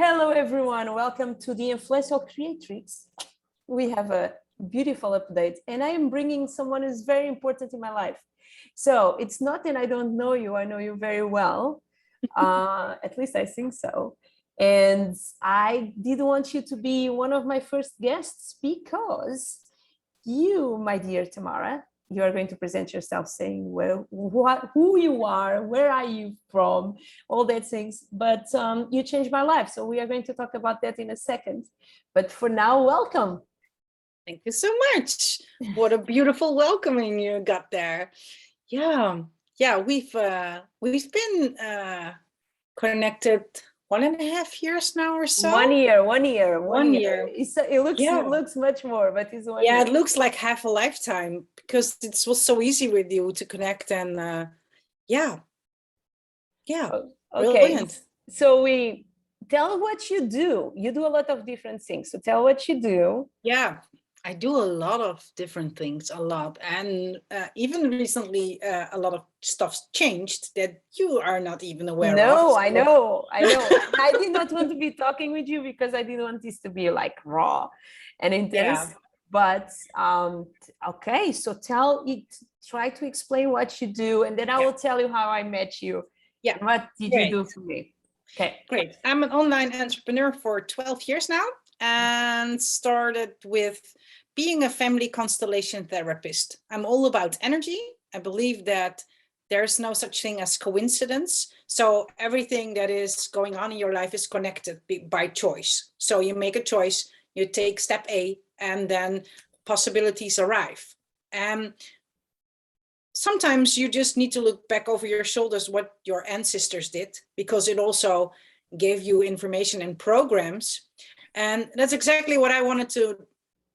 Hello, everyone. Welcome to the Influential Creatrix. We have a beautiful update, and I am bringing someone who's very important in my life. So it's not that I don't know you. I know you very well. At least I think so. And I did want you to be one of my first guests because you, my dear Tamara, you are going to present yourself saying, well, who you are, where are you from, all that things. But you changed my life. So we are going to talk about that in a second. But for now, welcome. Thank you so much. What a beautiful welcoming you got there. Yeah, we've been connected 1.5 years now or so. 1 year, 1 year, 1 year. It looks much more, but it's 1 year. Yeah, it looks like half a lifetime because it was so easy with you to connect and Okay. Brilliant. So we tell what you do. You do a lot of different things. So tell what you do. Yeah. I do a lot of different things, and even recently a lot of stuff's changed that you are not even aware of. No, I know. I did not want to be talking with you because I didn't want this to be like raw and intense. Yeah. But okay, so try to explain what you do, and then I will tell you how I met you. Yeah. What did you do for me? Okay. Great. I'm an online entrepreneur for 12 years now and started with being a family constellation therapist. I'm all about energy. I believe that there's no such thing as coincidence. So everything that is going on in your life is connected by choice. So you make a choice, you take step A, and then possibilities arrive. And sometimes you just need to look back over your shoulders what your ancestors did, because it also gave you information and programs. And that's exactly what I wanted to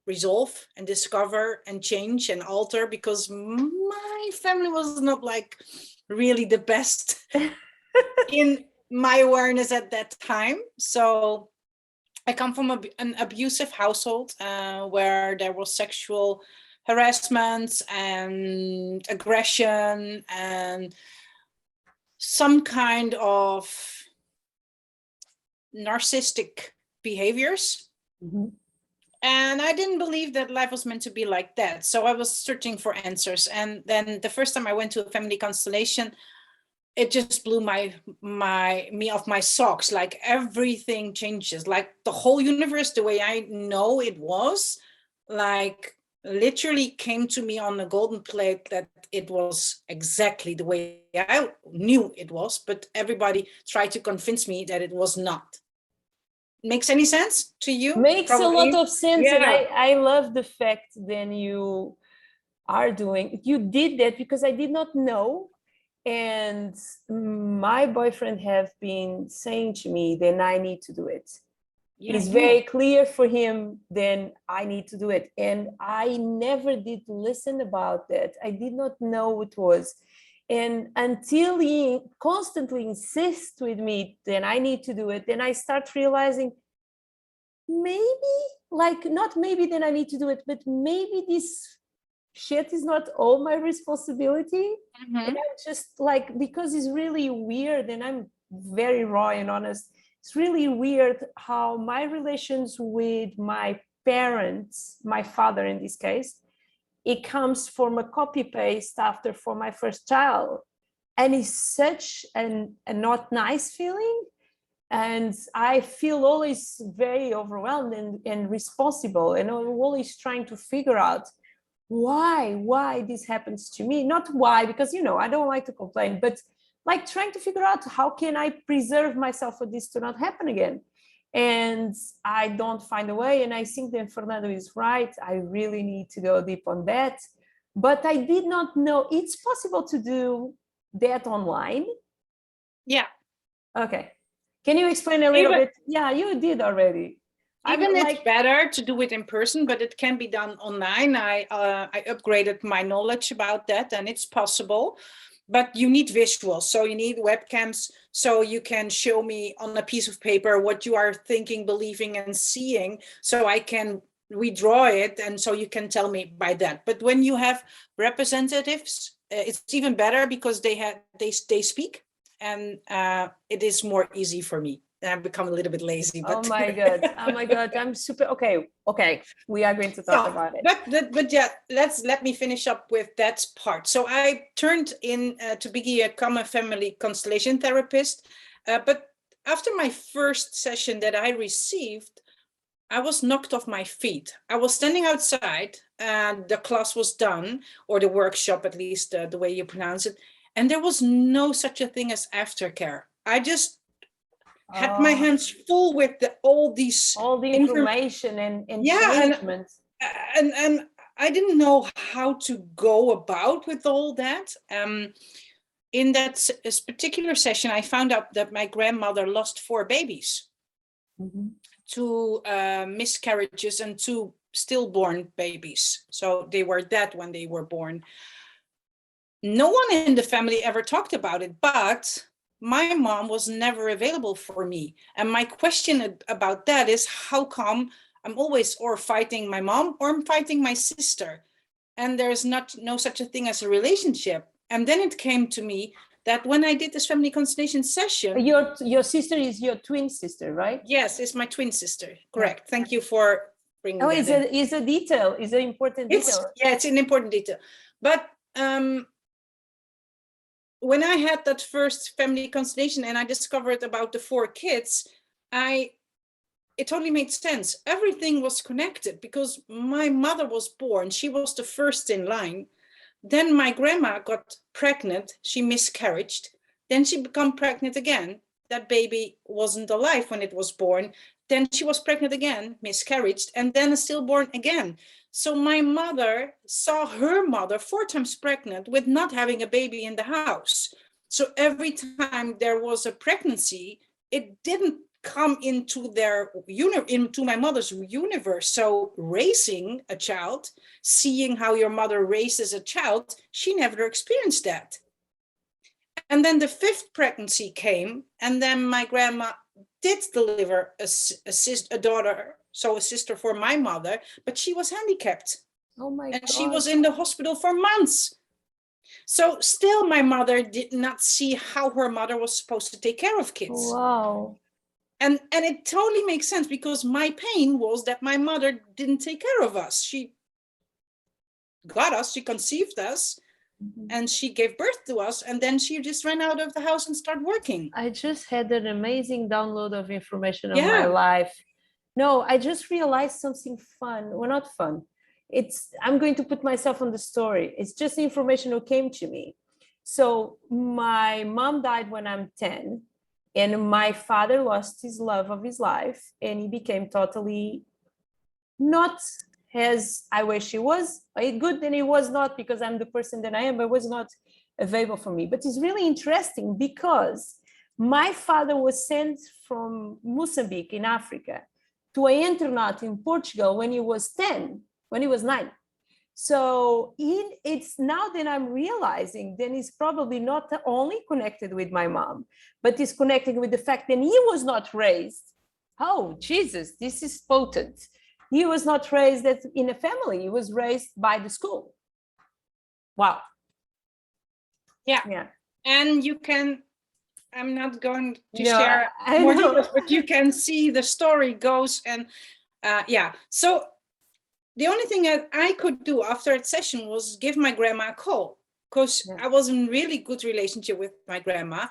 resolve and discover and change and alter, because my family was not like really the best in my awareness at that time. So I come from an abusive household where there was sexual harassment and aggression and some kind of narcissistic behaviors. Mm-hmm. And I didn't believe that life was meant to be like that. So I was searching for answers. And then the first time I went to a family constellation, it just blew me off my socks. Like everything changes, like the whole universe, the way I know it was, like literally came to me on a golden plate, that it was exactly the way I knew it was, but everybody tried to convince me that it was not. Makes any sense to you? Makes Probably. A lot of sense. Yeah. And I love the fact that you did that, because I did not know. And my boyfriend have been saying to me, then I need to do it. Yeah, it's very clear for him, then I need to do it. And I never did listen about that. I did not know what it was. And until he constantly insists with me, then I need to do it. Then I start realizing not maybe then I need to do it, but maybe this shit is not all my responsibility. Mm-hmm. And I'm just like, because it's really weird, and I'm very raw and honest, it's really weird how my relations with my parents, my father in this case, it comes from a copy paste after for my first child. And it's such a not nice feeling. And I feel always very overwhelmed and responsible, and I'm always trying to figure out why this happens to me. Not why, because, I don't like to complain, but like trying to figure out how can I preserve myself for this to not happen again. And I don't find a way. And I think that Fernando is right. I really need to go deep on that. But I did not know it's possible to do that online. Yeah. Okay. Can you explain a little bit? Yeah, you did already. Even it's better to do it in person, but it can be done online. I upgraded my knowledge about that, and it's possible. But you need visuals, so you need webcams, so you can show me on a piece of paper what you are thinking, believing, and seeing, so I can redraw it, and so you can tell me by that. But when you have representatives, it's even better, because they speak, and it is more easy for me. I've become a little bit lazy. But Oh my God. Oh my God. I'm super. Okay. Okay. We are going to talk about it. But yeah, let me finish up with that part. So I turned in to become a family constellation therapist. But after my first session that I received, I was knocked off my feet. I was standing outside and the class was done, or the workshop, at least the way you pronounce it. And there was no such a thing as aftercare. I just had my hands full with all the information and engagement. And I didn't know how to go about with all that. In that particular session, I found out that my grandmother lost 4 babies, 2 miscarriages and 2 stillborn babies. So they were dead when they were born. No one in the family ever talked about it, but my mom was never available for me. And my question about that is, how come I'm always or fighting my mom or I'm fighting my sister? And there's no such a thing as a relationship. And then it came to me that when I did this family constellation session. Your sister is your twin sister, right? Yes, it's my twin sister. Correct. Yeah. Thank you for bringing that in. It's a detail. It's an important detail. It's an important detail. But when I had that first family constellation and I discovered about the 4 kids, it totally made sense. Everything was connected because my mother was born. She was the first in line. Then my grandma got pregnant. She miscarried. Then she became pregnant again. That baby wasn't alive when it was born. Then she was pregnant again, miscarried, and then stillborn again. So my mother saw her mother 4 times pregnant with not having a baby in the house. So every time there was a pregnancy, it didn't come into into my mother's universe. So raising a child, seeing how your mother raises a child, she never experienced that. And then the 5th pregnancy came, and then my grandma did deliver a daughter, so a sister for my mother, but she was handicapped. Oh my God. And she was in the hospital for months. So still my mother did not see how her mother was supposed to take care of kids. Wow. And it totally makes sense because my pain was that my mother didn't take care of us. She got us, she conceived us, and she gave birth to us, and then she just ran out of the house and started working. I just had an amazing download of information on my life. No, I just realized something fun. Well, not fun. I'm going to put myself on the story. It's just the information that came to me. So my mom died when I'm 10, and my father lost his love of his life, and he became totally not as I wish he was. Good that he was not, because I'm the person that I am, but was not available for me. But it's really interesting because my father was sent from Mozambique in Africa to an internat in Portugal when he was 10, when he was 9. So it's now that I'm realizing then he's probably not only connected with my mom, but he's connected with the fact that he was not raised. Oh, Jesus, this is potent. He was not raised in a family. He was raised by the school. Wow. Yeah. And you can, I'm not going to share more details, but you can see the story goes and So the only thing that I could do after that session was give my grandma a call because I was in really good relationship with my grandma.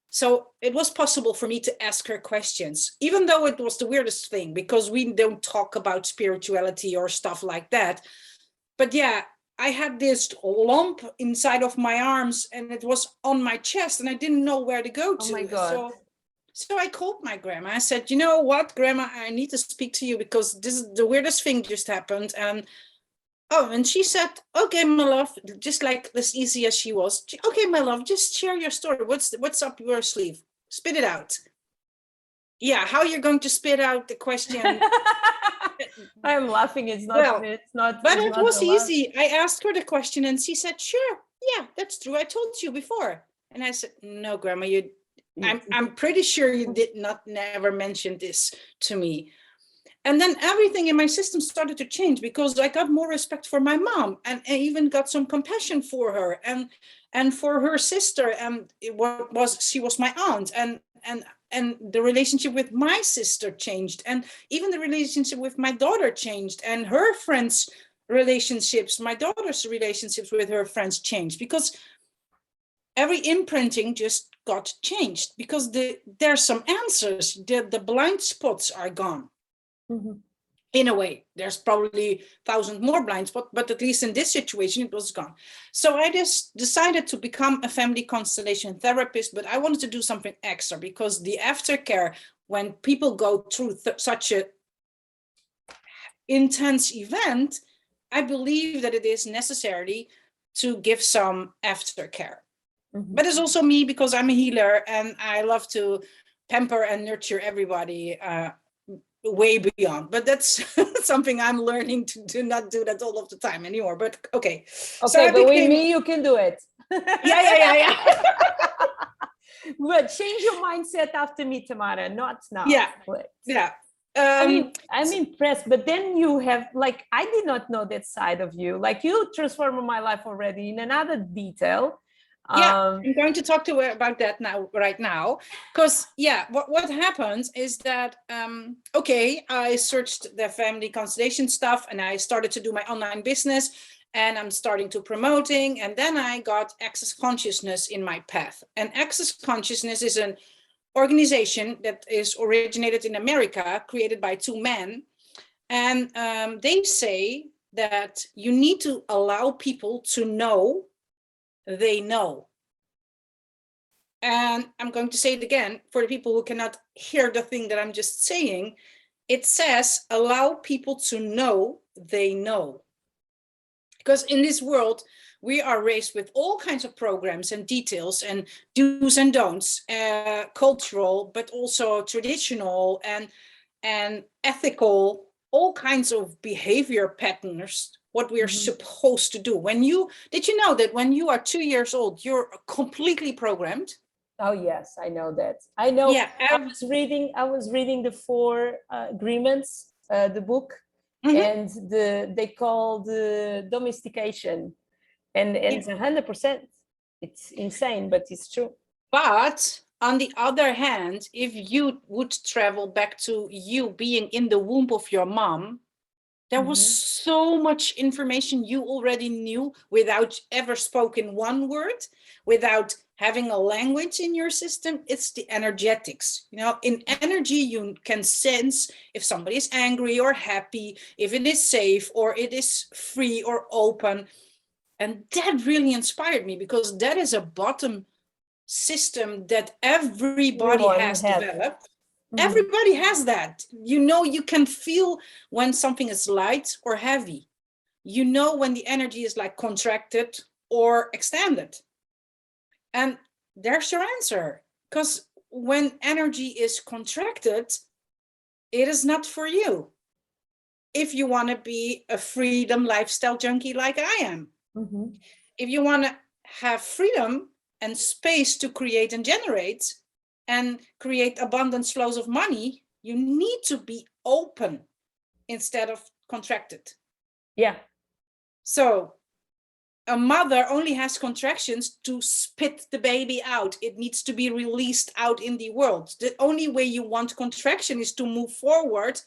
So it was possible for me to ask her questions, even though it was the weirdest thing because we don't talk about spirituality or stuff like that. But yeah, I had this lump inside of my arms and it was on my chest and I didn't know where to go to. Oh my God. So I called my grandma. I said, you know what, Grandma, I need to speak to you because this is the weirdest thing just happened. And she said, okay, my love, just like as easy as she was. Okay, my love, just share your story. What's up your sleeve? Spit it out. Yeah, how you're going to spit out the question? I'm laughing. It's not. But it was easy. I asked her the question, and she said, "Sure, yeah, that's true. I told you before." And I said, "No, Grandma, I'm pretty sure you did not never mention this to me." And then everything in my system started to change because I got more respect for my mom and I even got some compassion for her and for her sister. And she was my aunt. And and the relationship with my sister changed, and even the relationship with my daughter changed, and her friends' relationships, my daughter's relationships with her friends changed, because every imprinting just got changed, because there's some answers. The blind spots are gone. Mm-hmm. In a way, there's probably 1,000 more blind spots, but at least in this situation, it was gone. So I just decided to become a family constellation therapist, but I wanted to do something extra, because the aftercare, when people go through such a intense event, I believe that it is necessary to give some aftercare. Mm-hmm. But it's also me, because I'm a healer and I love to pamper and nurture everybody way beyond. But that's something I'm learning to do, not do that all of the time anymore. But okay. Okay, so but with me, you can do it. Yeah. But change your mindset after me, Tamara, not now. Yeah. But, yeah. I'm impressed, but then you have, like, I did not know that side of you. Like, you transformed my life already in another detail. Yeah, I'm going to talk to her about that right now, because what happens is that okay, I searched the family constellation stuff and I started to do my online business, and I'm starting to promoting, and then I got Access Consciousness in my path. And Access Consciousness is an organization that is originated in America, created by two men, and they say that you need to allow people to know they know. And I'm going to say it again for the people who cannot hear the thing that I'm just saying. It says, allow people to know they know. Because in this world, we are raised with all kinds of programs and details and do's and don'ts, cultural, but also traditional and ethical, all kinds of behavior patterns, what we are supposed to do. Did you know that when you are 2 years old, you're completely programmed? Oh yes, I know that. I know. Yeah, I was reading the 4 agreements, the book, and they call the domestication, and it's 100%. It's insane, but it's true. But on the other hand, if you would travel back to you being in the womb of your mom, there was so much information you already knew without ever spoken one word, without having a language in your system. It's the energetics. You know, in energy, you can sense if somebody is angry or happy, if it is safe or it is free or open. And that really inspired me, because that is a bottom system that everybody has developed. Everybody has that. You know, you can feel when something is light or heavy. You know when the energy is like contracted or extended. And there's your answer. Because when energy is contracted, it is not for you. If you want to be a freedom lifestyle junkie like I am. If you want to have freedom and space to create and generate and create abundance flows of money, you need to be open instead of contracted. Yeah. So a mother only has contractions to spit the baby out. It needs to be released out in the world. The only way you want contraction is to move forward,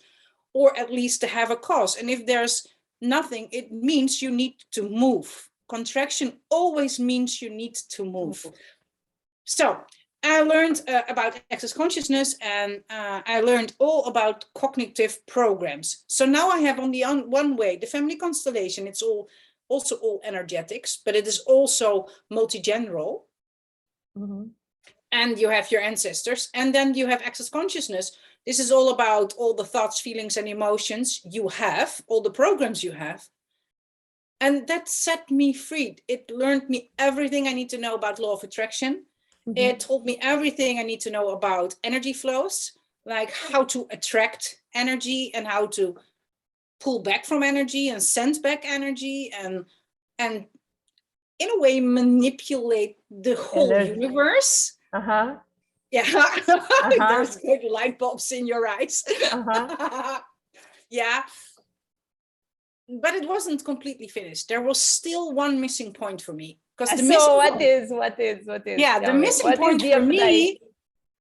or at least to have a cause. And if there's nothing, it means you need to move. Contraction always means you need to move. So I learned about access consciousness, and I learned all about cognitive programs. So now I have on the one way, the family constellation, it's also all energetics, but it is also multi-general. And you have your ancestors, and then you have access consciousness. This is all about all the thoughts, feelings, and emotions you have, all the programs you have. And that set me free. It learned me everything I need to know about law of attraction. It told me everything I need to know about energy flows, like how to attract energy and how to pull back from energy and send back energy and in a way manipulate the whole universe. Yeah, there's good light bulbs in your eyes. Yeah. But it wasn't completely finished. There was still one missing point for me. What is? Yeah, the missing point for me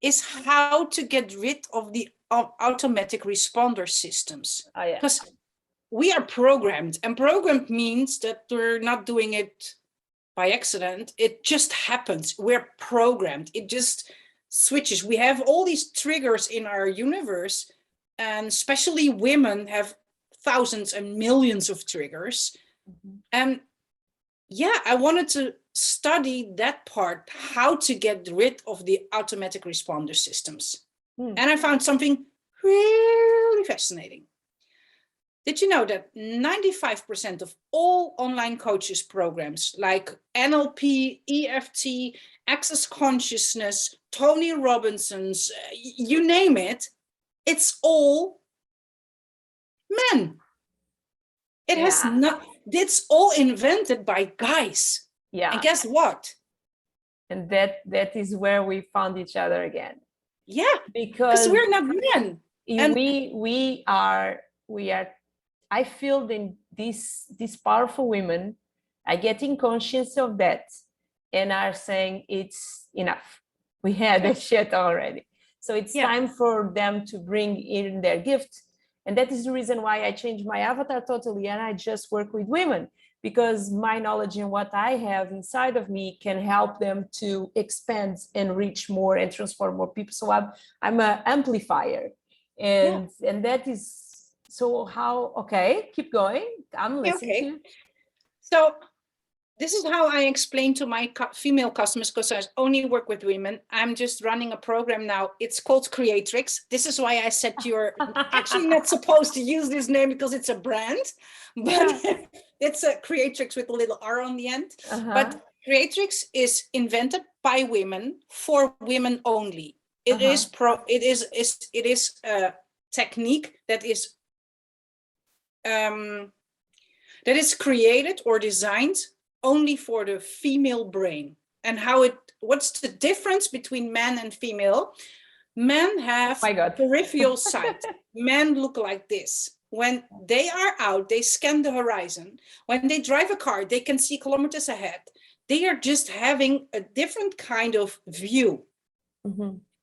is how to get rid of the automatic responder systems. Oh, yeah. Because we are programmed, and programmed means that we're not doing it by accident. It just happens. We're programmed. It just switches. We have all these triggers in our universe, and especially women have thousands and millions of triggers. And yeah, I wanted to study that part, how to get rid of the automatic responder systems. And I found something really fascinating. Did you know that 95% of all online coaches programs like NLP, EFT, Access Consciousness, Tony Robinson's, you name it, it's all men. It's all invented by guys. Yeah. And guess what? And that is where we found each other again. Yeah, because we're not men. And we are, I feel that these powerful women are getting conscious of that and are saying it's enough. We had that shit already. So it's time for them to bring in their gift. And that is the reason why I changed my avatar totally, and I just work with women, because my knowledge and what I have inside of me can help them to expand and reach more and transform more people. So I'm an amplifier. And that is, so how, okay, keep going. I'm listening to you. So this is how I explain to my female customers, because I only work with women. I'm just running a program now. It's called Creatrix. This is why I said you're actually not supposed to use this name, because it's a brand, but it's a Creatrix with a little R on the end. But Creatrix is invented by women for women only. It is a technique that is created or designed only for the female brain. And what's the difference between man and female? Men have peripheral sight. Men look like this. When they are out, they scan the horizon. When they drive a car, they can see kilometers ahead. They are just having a different kind of view.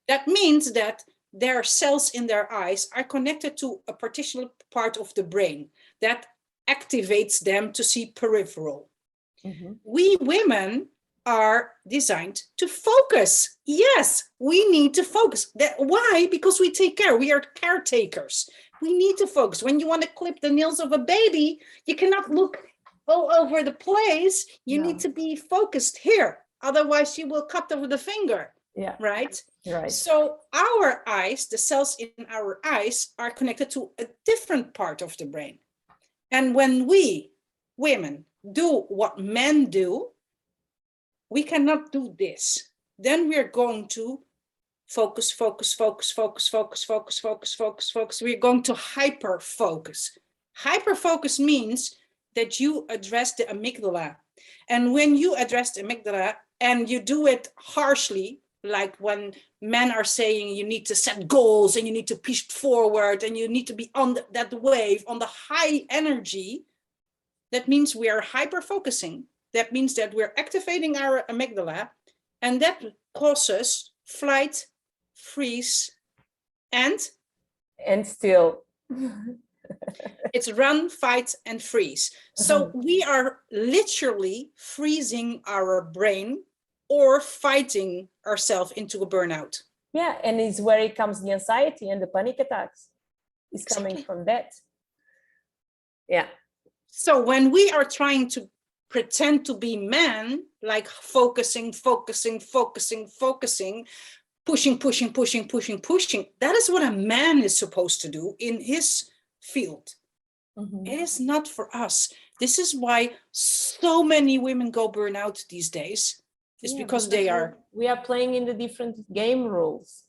That means that their cells in their eyes are connected to a particular part of the brain that activates them to see peripheral. We women are designed to focus. Yes, we need to focus. Why? Because we take care. We are caretakers. We need to focus. When you want to clip the nails of a baby, you cannot look all over the place. You need to be focused here. Otherwise, you will cut over the finger. Right? So our eyes, the cells in our eyes, are connected to a different part of the brain. And when we, women, do what men do, we cannot do this. Then we're going to focus. We're going to hyper focus. Hyper focus means that you address the amygdala. And when you address the amygdala and you do it harshly, like when men are saying you need to set goals and you need to push forward and you need to be on that wave, on the high energy, that means we are hyper focusing. That means that we're activating our amygdala, and that causes flight, freeze, and still. It's run, fight, and freeze. So we are literally freezing our brain or fighting ourselves into a burnout. Yeah, and it's where it comes the anxiety and the panic attacks. It's coming from that. Yeah. So when we are trying to pretend to be men, like focusing, pushing, that is what a man is supposed to do in his field. It is not for us. This is why so many women go burnout these days. It's because we are playing in the different game rules.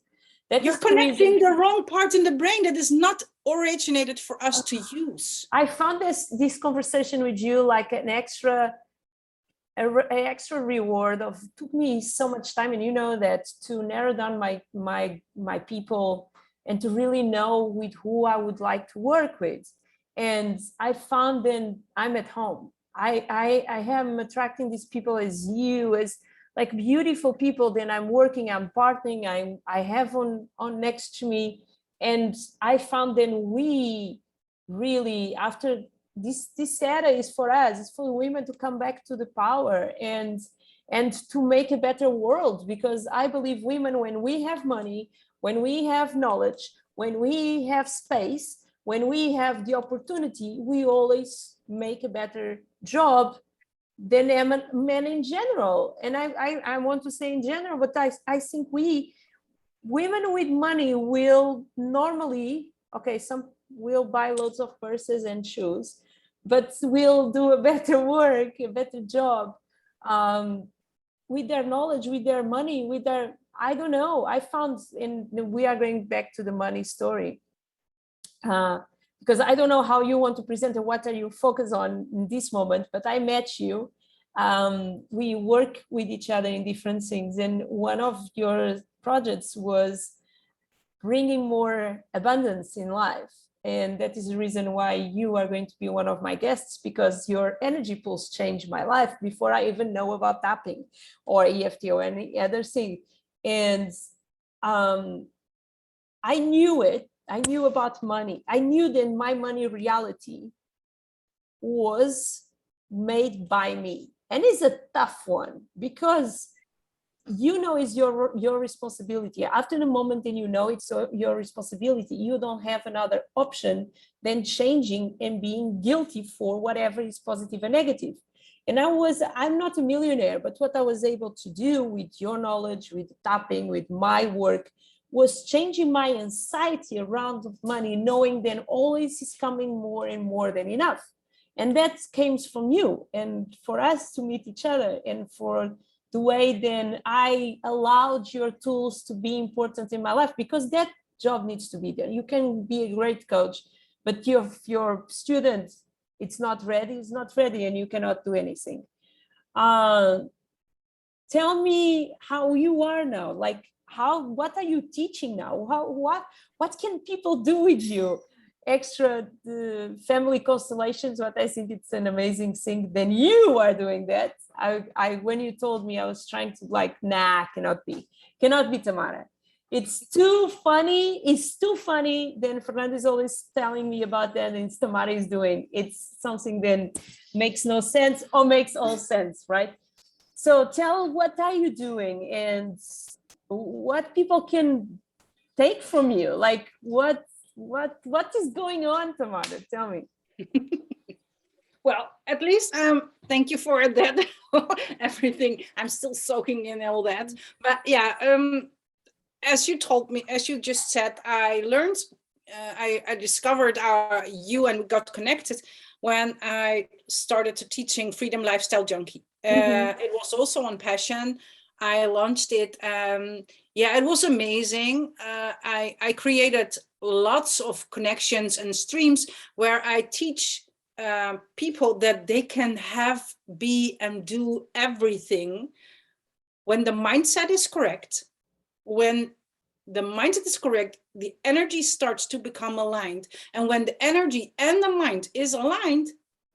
You're connecting the wrong part in the brain that is not originated for us to use. I found this conversation with you like an extra reward of, took me so much time, and you know that, to narrow down my people and to really know with who I would like to work with. And I found then I'm at home. I am attracting these people as you, as like beautiful people that I'm working, I'm partnering, I have on next to me. And I found then we really, after this era is for us, it's for women to come back to the power and to make a better world. Because I believe women, when we have money, when we have knowledge, when we have space, when we have the opportunity, we always make a better job than men in general. And I want to say in general, but I think women with money will normally, okay, some will buy loads of purses and shoes, but will do a better work, a better job, with their knowledge, with their money, with their, I don't know. I found, and we are going back to the money story, because I don't know how you want to present and what are you focused on in this moment, but I met you. We work with each other in different things. And one of your projects was bringing more abundance in life. And that is the reason why you are going to be one of my guests, because your energy pulse changed my life before I even know about tapping or EFT or any other thing. And I knew it. I knew about money. I knew that my money reality was made by me. And it's a tough one, because it's your responsibility. After the moment that it's your responsibility, you don't have another option than changing and being guilty for whatever is positive and negative. And I'm not a millionaire, but what I was able to do with your knowledge, with tapping, with my work, was changing my anxiety around money, knowing that always is coming more and more than enough. And that came from you, and for us to meet each other, and for the way then I allowed your tools to be important in my life, because that job needs to be there. You can be a great coach, but your student, it's not ready, and you cannot do anything. Tell me how you are now. Like, what are you teaching now? What can people do with you? Extra the family constellations, what I think it's an amazing thing. Then you are doing that. I when you told me, I was trying to cannot be Tamara. It's too funny. Then Fernando is always telling me about that, and Tamara is doing. It's something then makes no sense or makes all sense, right? So tell, what are you doing, and what people can take from you? Like, what is going on, Tamara? Tell me. Well, at least thank you for that. Everything, I'm still soaking in all that. But yeah, as you told me, as you just said, I learned, I discovered you and got connected when I started to teaching Freedom Lifestyle Junkie. It was also on Passion. I launched it. Yeah, it was amazing. I created lots of connections and streams where I teach people that they can have, be, and do everything when the mindset is correct. When the mindset is correct, the energy starts to become aligned. And when the energy and the mind is aligned,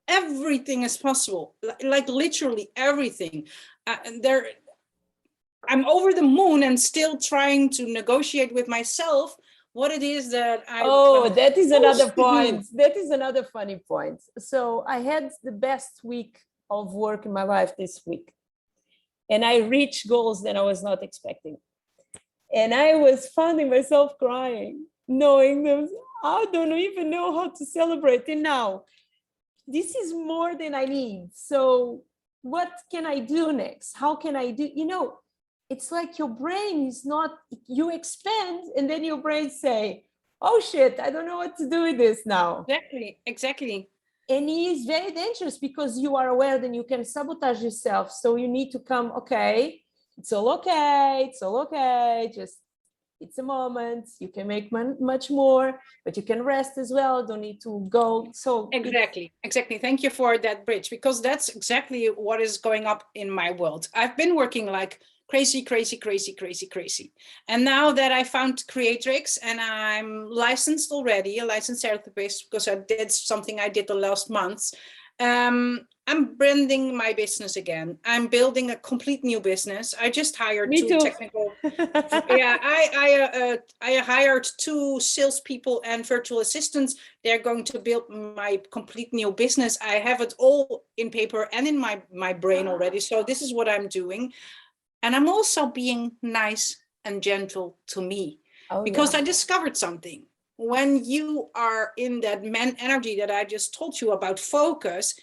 everything is possible. Like literally everything. I'm over the moon and still trying to negotiate with myself what it is that that is another point. That is another funny point. So I had the best week of work in my life this week, and I reached goals that I was not expecting. And I was finding myself crying, knowing that I don't even know how to celebrate. And now this is more than I need. So what can I do next? How can I do, it's like your brain is not, you expand and then your brain say, oh shit, I don't know what to do with this now. Exactly. And it is very dangerous, because you are aware that you can sabotage yourself. So you need to come, okay, it's all okay. Just, it's a moment. You can make much more, but you can rest as well. Don't need to go. So exactly. Thank you for that bridge, because that's exactly what is going up in my world. I've been working like crazy. And now that I found Creatrix and I'm licensed already, a licensed therapist, because I did something I did the last month, I'm branding my business again. I'm building a complete new business. I just hired Me two too. technical. Yeah, I hired two salespeople and virtual assistants. They're going to build my complete new business. I have it all in paper and in my brain already. So this is what I'm doing. And I'm also being nice and gentle to me, because I discovered something. When you are in that man energy that I just told you about, focus,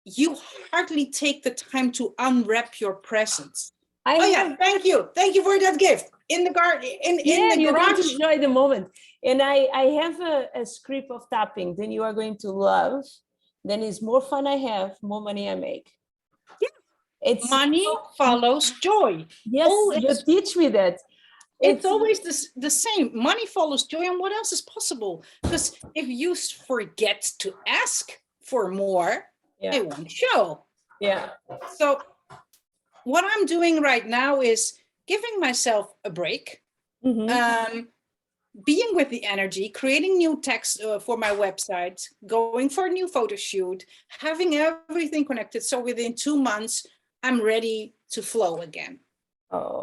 you hardly take the time to unwrap your presents. Thank you for that gift in the garden, in the you're garage. going to enjoy the moment. And I have a script of tapping, then you are going to love. Then it's more fun I have, more money I make. Yeah. It's money follows joy. Yes, you teach me that. It's always the same. Money follows joy, and what else is possible? Because if you forget to ask for more, it won't show. Yeah. So what I'm doing right now is giving myself a break, being with the energy, creating new text for my website, going for a new photo shoot, having everything connected. So within 2 months, I'm ready to flow again.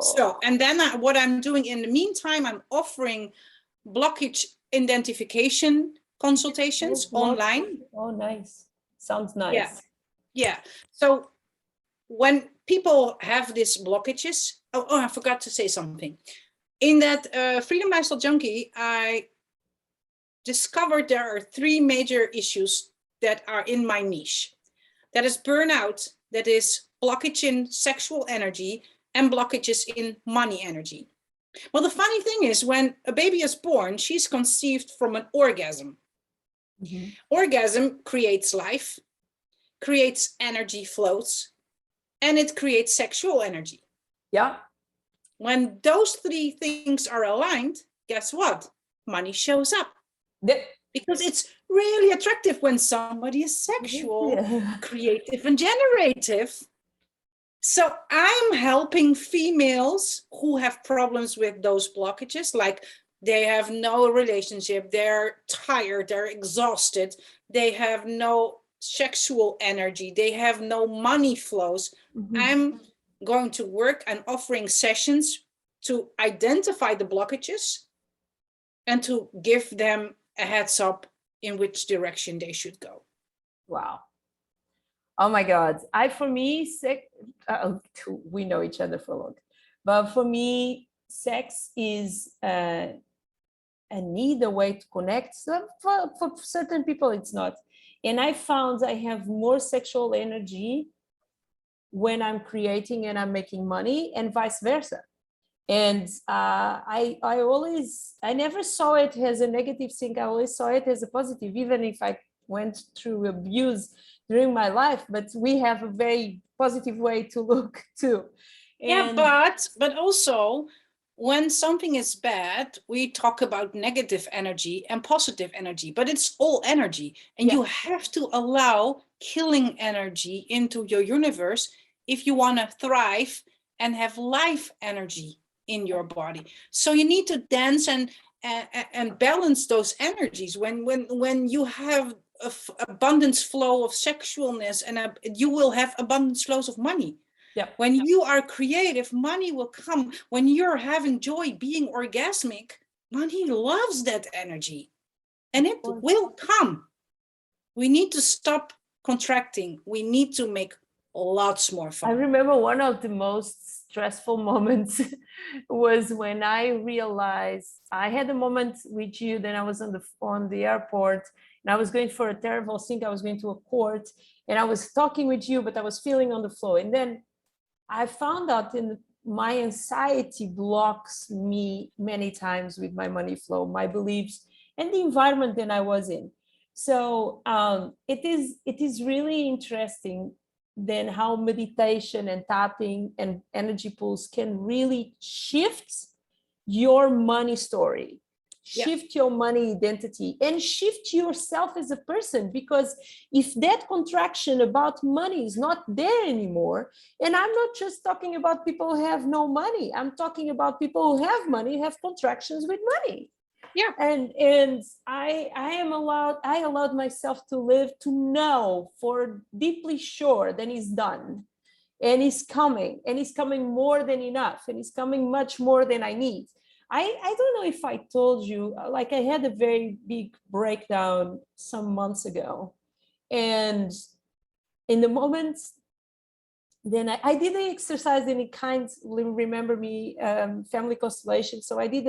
So, and then what I'm doing in the meantime, I'm offering blockage identification consultations online. Oh, nice. Sounds nice. Yeah. So when people have these blockages, I forgot to say something. In that Freedom Lifestyle Junkie, I discovered there are 3 major issues that are in my niche. That is burnout, that is blockage in sexual energy, and blockages in money energy. Well, the funny thing is, when a baby is born, she's conceived from an orgasm. Orgasm creates life, creates energy flows, and it creates sexual energy. Yeah. When those 3 things are aligned, guess what? Money shows up. Because it's really attractive when somebody is sexual, creative, and generative. So I'm helping females who have problems with those blockages, like they have no relationship, they're tired, they're exhausted, they have no sexual energy, they have no money flows. I'm going to work and offering sessions to identify the blockages and to give them a heads up in which direction they should go. Wow. Oh my God. For me, we know each other for a long, but for me, sex is a need, a way to connect. So for certain people, it's not. And I found I have more sexual energy when I'm creating and I'm making money, and vice versa. And I never saw it as a negative thing. I always saw it as a positive, even if I went through abuse during my life, but we have a very positive way to look too. And but also, when something is bad, we talk about negative energy and positive energy, but it's all energy. And you have to allow killing energy into your universe if you want to thrive and have life energy in your body. So you need to dance and balance those energies. When you have abundance flow of sexualness, and you will have abundance flows of money. When you are creative, money will come. When you're having joy, being orgasmic, money loves that energy, and it will come. We need to stop contracting. We need to make lots more fun. I remember one of the most stressful moments was when I realized I had a moment with you. Then I was on the airport, and I was going for a terrible thing. I was going to a court, and I was talking with you, but I was feeling on the floor. And then I found out my anxiety blocks me many times with my money flow, my beliefs, and the environment that I was in. So it is really interesting then how meditation and tapping and energy pools can really shift your money story, shift your money identity, and shift yourself as a person. Because if that contraction about money is not there anymore, and I'm not just talking about people who have no money, I'm talking about people who have money, have contractions with money. Yeah. And I allowed myself to live, to know for deeply sure that it's done, and it's coming more than enough, and it's coming much more than I need. I don't know if I told you, like I had a very big breakdown some months ago, and in the moment, then I did the exercise in kind, remember me, family constellation. So I did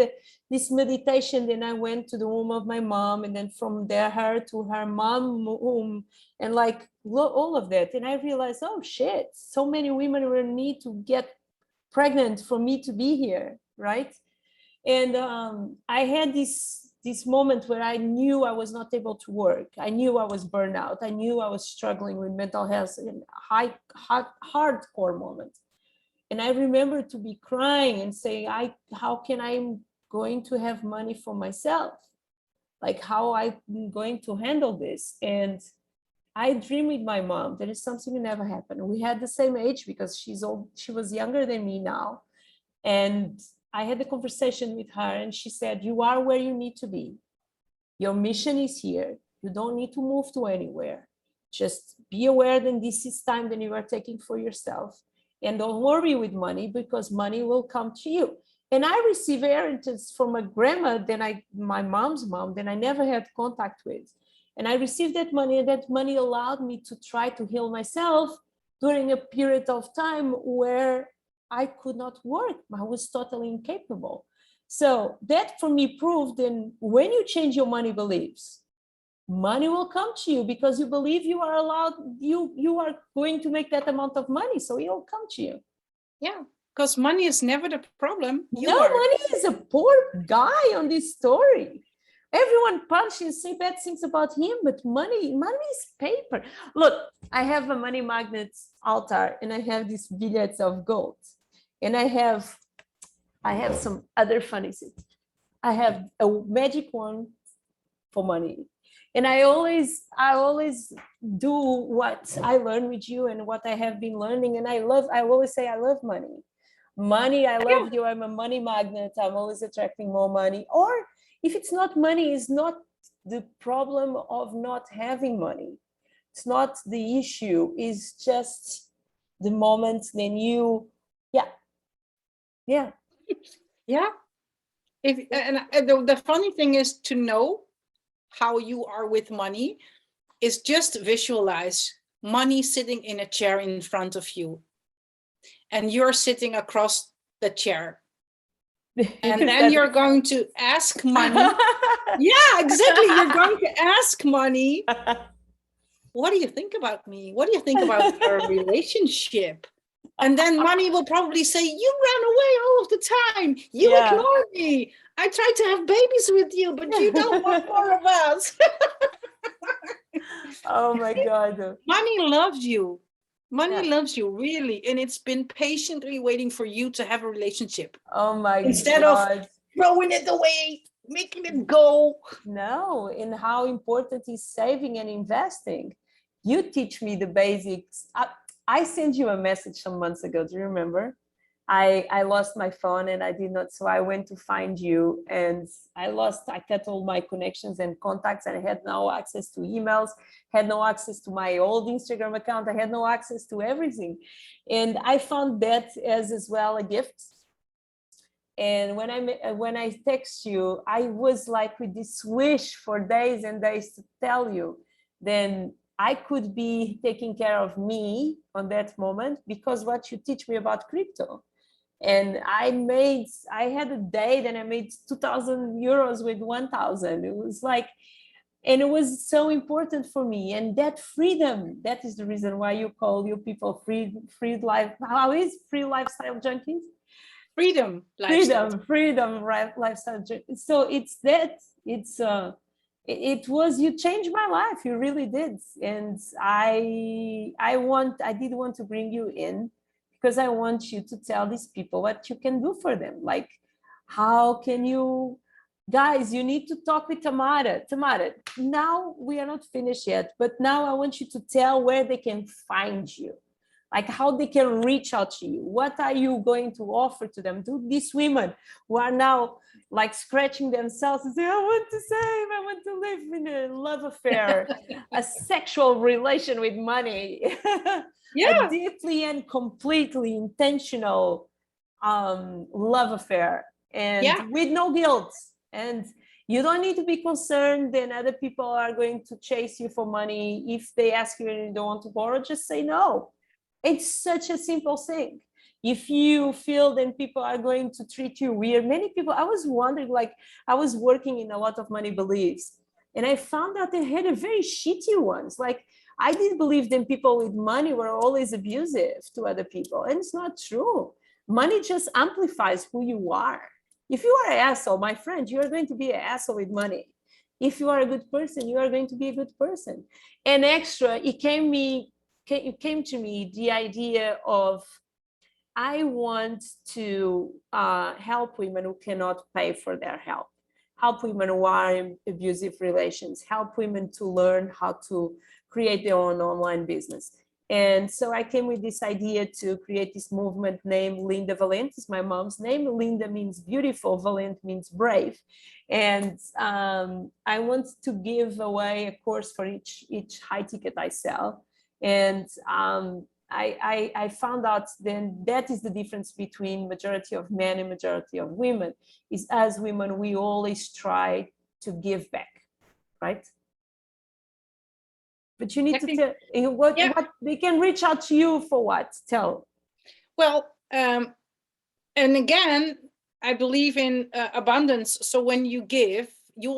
this meditation, then I went to the womb of my mom, and then from there her to her mom womb, and like all of that. And I realized, oh shit, so many women will need to get pregnant for me to be here, right? And I had this moment where I knew I was not able to work. I knew I was burned out. I knew I was struggling with mental health in hardcore moment. And I remember to be crying and saying, how can I'm going to have money for myself? Like how I'm going to handle this? And I dream with my mom. There is something that never happened. We had the same age because she's old. She was younger than me now. And I had a conversation with her, and she said, you are where you need to be. Your mission is here. You don't need to move to anywhere. Just be aware that this is time that you are taking for yourself. And don't worry with money, because money will come to you. And I received inheritance from a grandma, my mom's mom, that I never had contact with. And I received that money, and that money allowed me to try to heal myself during a period of time where I could not work. I was totally incapable. So that for me proved that when you change your money beliefs, money will come to you because you believe you are allowed, you are going to make that amount of money. So it will come to you. Yeah, because money is never the problem. Money is a poor guy on this story. Everyone punches and say bad things about him, but money is paper. Look, I have a money magnet altar, and I have these billets of gold. And I have some other funny things. I have a magic wand for money. And I always do what I learned with you and what I have been learning. And I always say I love money. Money, I love you. I'm a money magnet. I'm always attracting more money. Or if it's not money, it's not the problem of not having money. It's not the issue. It's just the moment then you, yeah. The funny thing is to know how you are with money is just visualize money sitting in a chair in front of you, and you're sitting across the chair, and then you're going to ask money. Yeah, exactly. You're going to ask money, what do you think about me? What do you think about our relationship? And then money will probably say, you ran away all of the time. You ignored me. I tried to have babies with you, but you don't want more of us. Oh my God. Money loves you. Money loves you, really. And it's been patiently waiting for you to have a relationship. Oh my Instead God. of throwing it away, making it go. No, and how important is saving and investing. You teach me the basics. I sent you a message some months ago. Do you remember? I lost my phone and I did not. So I went to find you and I cut all my connections and contacts, and I had no access to emails, had no access to my old Instagram account. I had no access to everything. And I found that as well a gift. And when I text you, I was like with this wish for days and days to tell you, then I could be taking care of me on that moment because what you teach me about crypto. And I had a day that I made 2,000 euros with 1,000. It was like, and it was so important for me. And that freedom, that is the reason why you call your people free life. How is free lifestyle junkies? Freedom lifestyle. Freedom lifestyle junkies. So it's that, it was, you changed my life. You really did. And I did want to bring you in because I want you to tell these people what you can do for them. Like, how can you, guys, you need to talk with Tamara. Tamara, now we are not finished yet, but now I want you to tell where they can find you. like how they can reach out to you. What are you going to offer to them? To these women who are now like scratching themselves and say, I want to save, I want to live in a love affair, a sexual relation with money, Yeah. a deeply and completely intentional love affair, and with no guilt. And you don't need to be concerned that other people are going to chase you for money. If they ask you and you don't want to borrow, just say no. It's such a simple thing. If you feel then people are going to treat you weird, many people, I was wondering, like I was working in a lot of money beliefs, and I found out they had a very shitty ones. Like I did believe that people with money were always abusive to other people, and it's not true. Money just amplifies who you are. If you are an asshole, my friend, you are going to be an asshole with money. If you are a good person, you are going to be a good person. And extra, it came to me the idea of, I want to help women who cannot pay for their help women who are in abusive relations, help women to learn how to create their own online business. And so I came with this idea to create this movement named Linda Valente. It's my mom's name. Linda means beautiful, Valente means brave. And I want to give away a course for each high ticket I sell. And I found out then that is the difference between majority of men and majority of women, is as women, we always try to give back, right? But you need to tell what they can reach out to you for. What? Tell. Well, and again, I believe in abundance. So when you give, you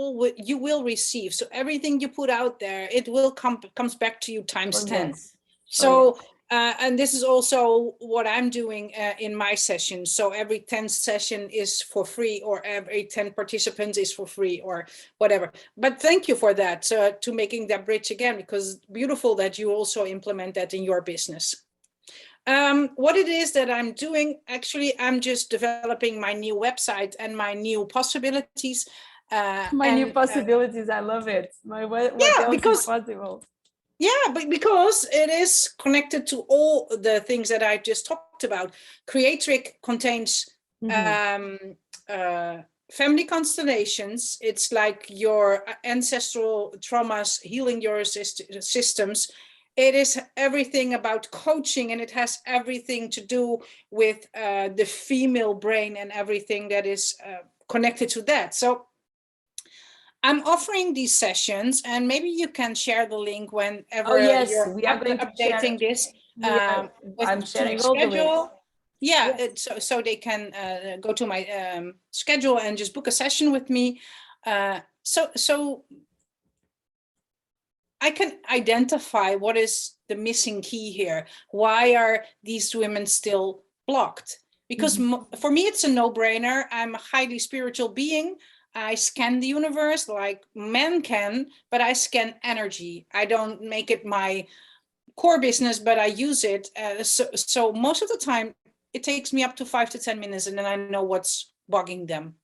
will receive. So everything you put out there, it will comes back to you times 10. Yes. So and this is also what I'm doing in my session. So every 10th session is for free, or every 10 participants is for free, or whatever. But thank you for that, to making that bridge again, because beautiful that you also implement that in your business. What it is that I'm doing, actually, I'm just developing my new website and my new possibilities. New possibilities, I love it. What else is possible? Yeah, but because it is connected to all the things that I just talked about. Creatrix contains family constellations. It's like your ancestral traumas, healing your systems. It is everything about coaching, and it has everything to do with the female brain and everything that is connected to that. So I'm offering these sessions, and maybe you can share the link whenever you're updating this. I'm sharing all the links. Yeah, so they can go to my schedule and just book a session with me. So I can identify what is the missing key here. Why are these women still blocked? Because for me, it's a no-brainer. I'm a highly spiritual being. I scan the universe like men can, but I scan energy. I don't make it my core business, but I use it. So most of the time, it takes me up to 5 to 10 minutes, and then I know what's bugging them.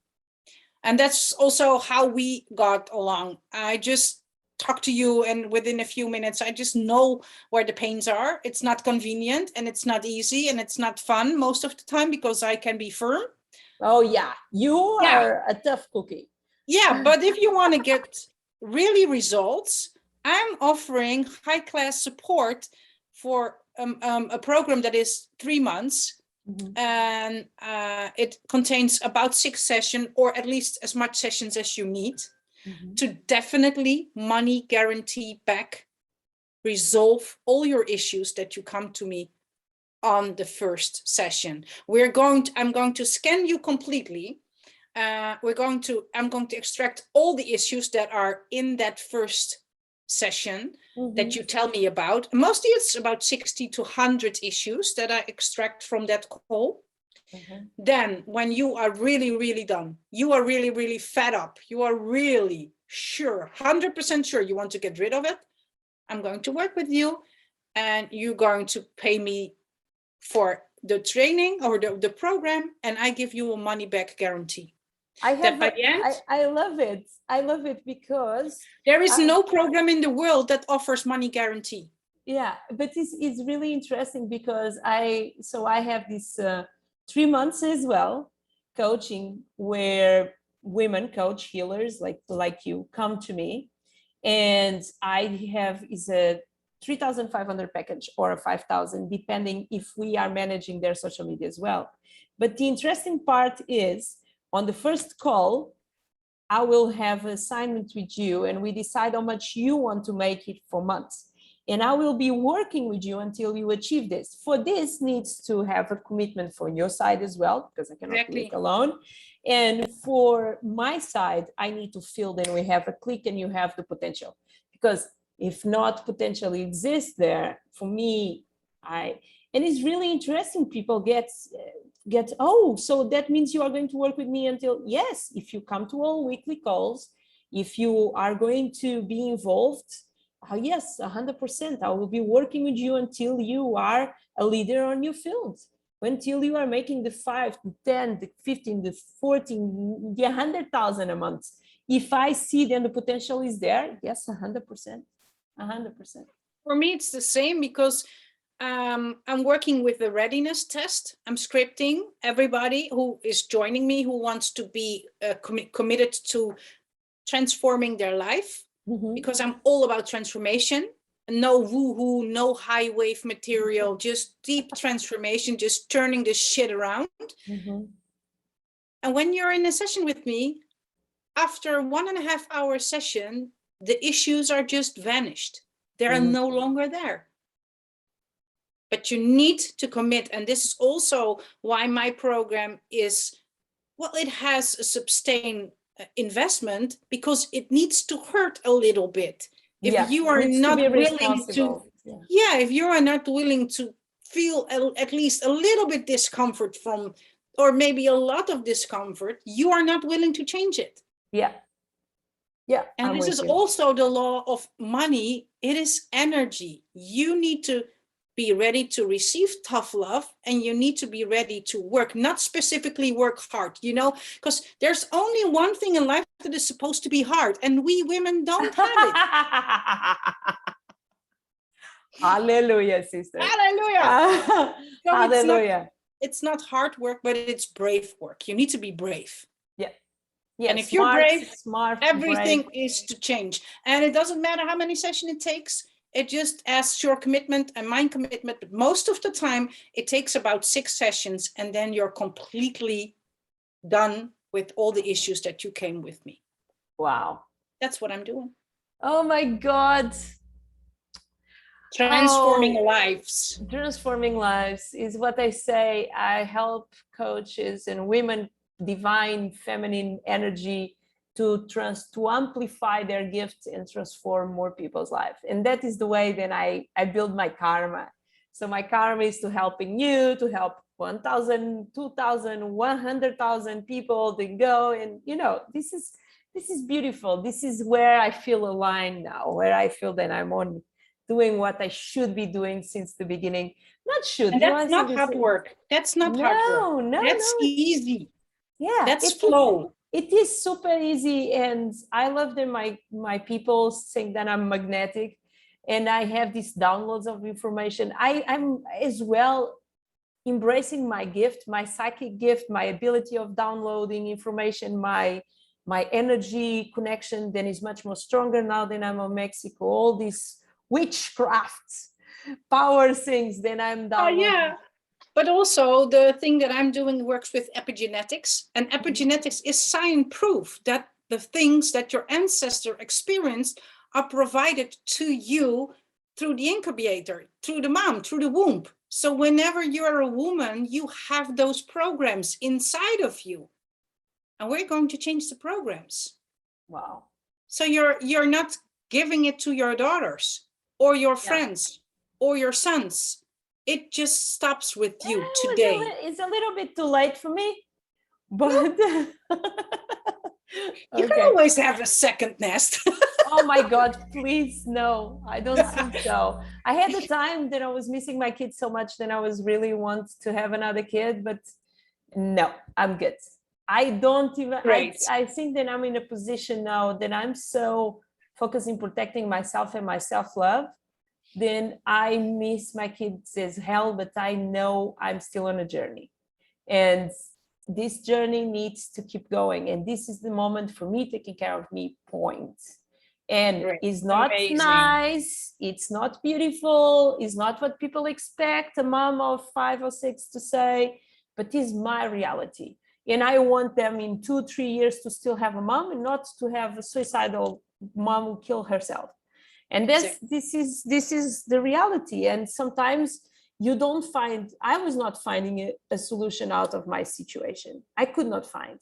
And that's also how we got along. I just talk to you, and within a few minutes, I just know where the pains are. It's not convenient, and it's not easy, and it's not fun most of the time, because I can be firm. Oh yeah, you are a tough cookie. Yeah, but if you want to get really results, I'm offering high-class support for a program that is 3 months, and it contains about 6 sessions, or at least as much sessions as you need, to definitely money guarantee back, resolve all your issues that you come to me on the first session. I'm going to scan you completely. I'm going to extract all the issues that are in that first session that you tell me about. Mostly it's about 60 to 100 issues that I extract from that call. Then when you are really, really done, you are really, really fed up, you are really sure, 100% sure you want to get rid of it, I'm going to work with you, and you're going to pay me for the training or the program, and I give you a money back guarantee. I love it. I love it because there is no program in the world that offers money guarantee. Yeah, but it's really interesting because I have this 3 months as well coaching where women coach healers like you come to me, and I have is a 3,500 package or a 5,000 depending if we are managing their social media as well. But the interesting part is on the first call I will have an assignment with you and we decide how much you want to make it for months. And I will be working with you until you achieve this. For this needs to have a commitment from your side as well, because I cannot do it alone. And for my side, I need to feel that we have a click and you have the potential. Because if not potentially exists there, for me, and it's really interesting, people get, oh, so that means you are going to work with me until, yes, if you come to all weekly calls, if you are going to be involved, yes, 100%, I will be working with you until you are a leader on your field, until you are making the 5, the 10, the 15, the 14, the 100,000 a month. If I see then the potential is there, yes, 100%, 100%. For me, it's the same because I'm working with the readiness test. I'm scripting everybody who is joining me, who wants to be committed to transforming their life, because I'm all about transformation. No woo-hoo, no high wave material, just deep transformation, just turning this shit around. And when you're in a session with me, after 1.5 hour session, the issues are just vanished. They are no longer there. But you need to commit. And this is also why my program is, well, it has a sustained investment, because it needs to hurt a little bit. If you are not willing to, if you are not willing to feel at least a little bit discomfort from, or maybe a lot of discomfort, you are not willing to change it. Yeah. And this is also the law of money. It is energy. You need to be ready to receive tough love, and you need to be ready to work, not specifically work hard, because there's only one thing in life that is supposed to be hard, and we women don't have it. Hallelujah, sister. Hallelujah. So hallelujah. It's not hard work, but it's brave work. You need to be brave. Yeah, and if you're brave, everything brave. is to change. And it doesn't matter how many sessions it takes. It just asks your commitment and my commitment. But most of the time, it takes about 6 sessions, and then you're completely done with all the issues that you came with me. Wow. That's what I'm doing. Oh my God. Transforming lives. Transforming lives is what I say. I help coaches and women, divine feminine energy, to amplify their gifts and transform more people's lives. And that is the way then I build my karma. So my karma is to helping you, to help 1,000, 2,000, 100,000 people to go. And this is beautiful. This is where I feel aligned now, where I feel that I'm on doing what I should be doing since the beginning. Not should. And that's not hard work. That's not hard work. No. That's easy. Yeah. That's flow. It is super easy, and I love that my people think that I'm magnetic, and I have these downloads of information. I'm as well embracing my gift, my psychic gift, my ability of downloading information, my energy connection then is much more stronger now than I'm in Mexico. All these witchcraft power things, then I'm downloading. Oh, yeah. But also the thing that I'm doing works with epigenetics, and epigenetics is science proof that the things that your ancestor experienced are provided to you through the incubator, through the mom, through the womb. So whenever you're a woman, you have those programs inside of you, and we're going to change the programs. Wow. So you're not giving it to your daughters or your friends or your sons. It just stops with you today. It's a little bit too late for me, but you can always have a second nest. Oh my God, please, no, I don't think so. I had the time that I was missing my kids so much that I was really want to have another kid, but no, I'm good. I don't even, I think that I'm in a position now that I'm so focused in protecting myself and my self-love then I miss my kids as hell, but I know I'm still on a journey. And this journey needs to keep going. And this is the moment for me taking care of me, point. And Great. it's not Amazing. nice, it's not beautiful, it's not what people expect a mom of 5 or 6 to say, but it's my reality. And I want them in 2-3 years to still have a mom and not to have a suicidal mom who kill herself. And this is the reality. And sometimes you don't find, I was not finding a solution out of my situation. I could not find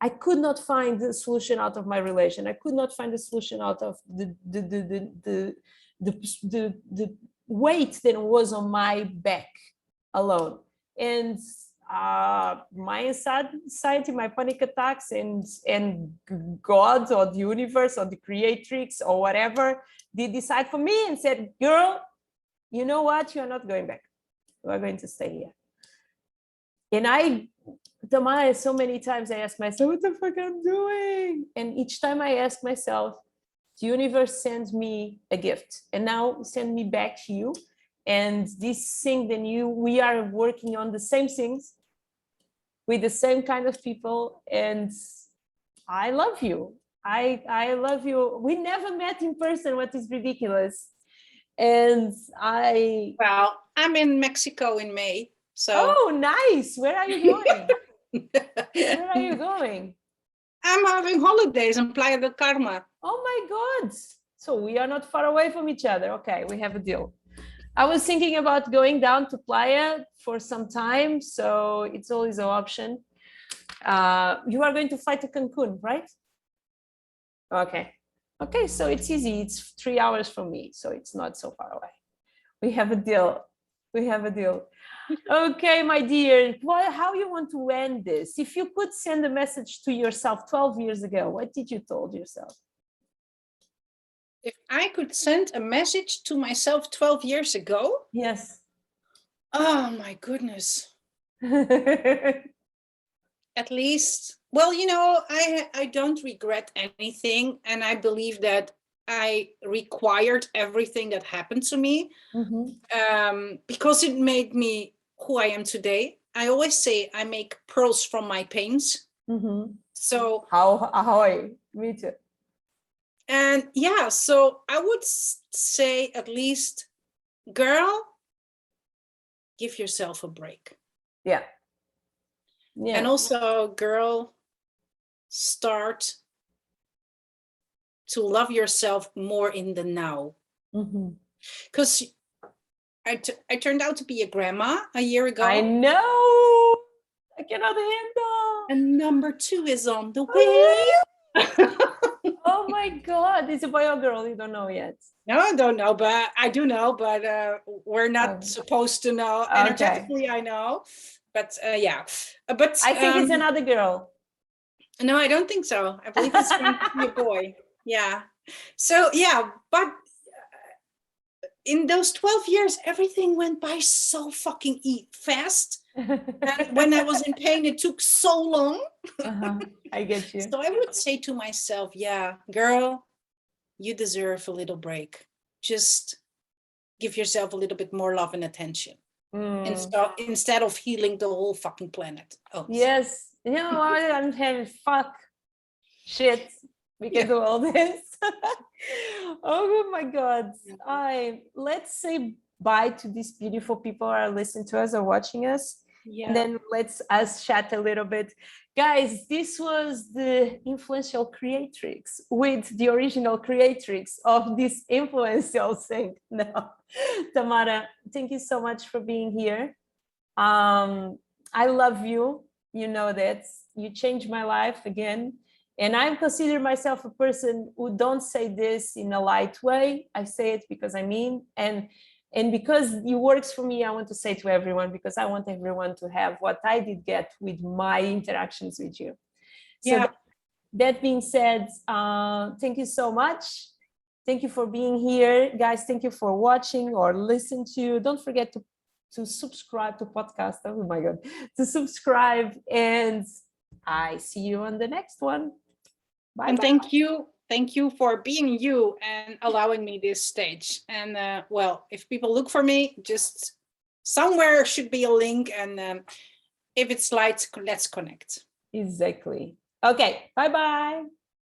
the solution out of my relation. I could not find a solution out of the weight that was on my back alone. And my anxiety, my panic attacks, and God or the universe or the Creatrix or whatever, they decide for me and said, girl, you know what? You're not going back. You are going to stay here. And Tamara, so many times I ask myself, what the fuck I'm doing? And each time I ask myself, the universe sends me a gift, and now send me back to you. And this thing, then we are working on the same things with the same kind of people. And I love you. I love you. We never met in person, what is ridiculous. And well, I'm in Mexico in May. So oh, nice. Where are you going? Where are you going? I'm having holidays in Playa del Carmen. Oh my God. So we are not far away from each other. Okay, we have a deal. I was thinking about going down to Playa for some time, so it's always an option. You are going to fly to Cancun, right? Okay. Okay, so it's easy. It's 3 hours from me, so it's not so far away. We have a deal. We have a deal. Okay, my dear, how you want to end this? If you could send a message to yourself 12 years ago, what did you told yourself? If I could send a message to myself 12 years ago? Yes. Oh my goodness. At least, well, you know, I don't regret anything. And I believe that I required everything that happened to me, because it made me who I am today. I always say I make pearls from my pains. So ahoy, me too. And yeah, so I would say at least, girl, give yourself a break. Yeah. Yeah. And also, girl, start to love yourself more in the now. Because I turned out to be a grandma a year ago. I know. I cannot handle. And number 2 is on the way. Oh my God. Is it a boy or girl? You don't know yet. No, I don't know, but I do know, but we're not supposed to know. Energetically, I know. But yeah. But I think it's another girl. No, I don't think so. I believe it's going to be a boy. Yeah. So yeah, but in those 12 years, everything went by so fucking fast. And when I was in pain, it took so long. I get you. So I would say to myself, yeah, girl, you deserve a little break. Just give yourself a little bit more love and attention. Instead of healing the whole fucking planet. Oh, yes. You know, I'm having fuck shit. We can do all this. Oh my God. Let's say bye to these beautiful people who are listening to us or watching us. Yeah. And then let's us chat a little bit. Guys, this was the influential Creatrix with the original Creatrix of this influential thing. No, Tamara, thank you so much for being here. I love you. You know that. You changed my life again. And I consider myself a person who don't say this in a light way. I say it because I mean, and because it works for me, I want to say to everyone, because I want everyone to have what I did get with my interactions with you. So yeah. That being said, thank you so much. Thank you for being here. Guys, thank you for watching or listening to. Don't forget to subscribe to podcast. Oh my God, to subscribe. And I see you on the next one. Bye. And thank you Thank you for being you and allowing me this stage. And well, if people look for me, just somewhere should be a link. And if it's light, let's connect. Exactly. Okay, bye-bye.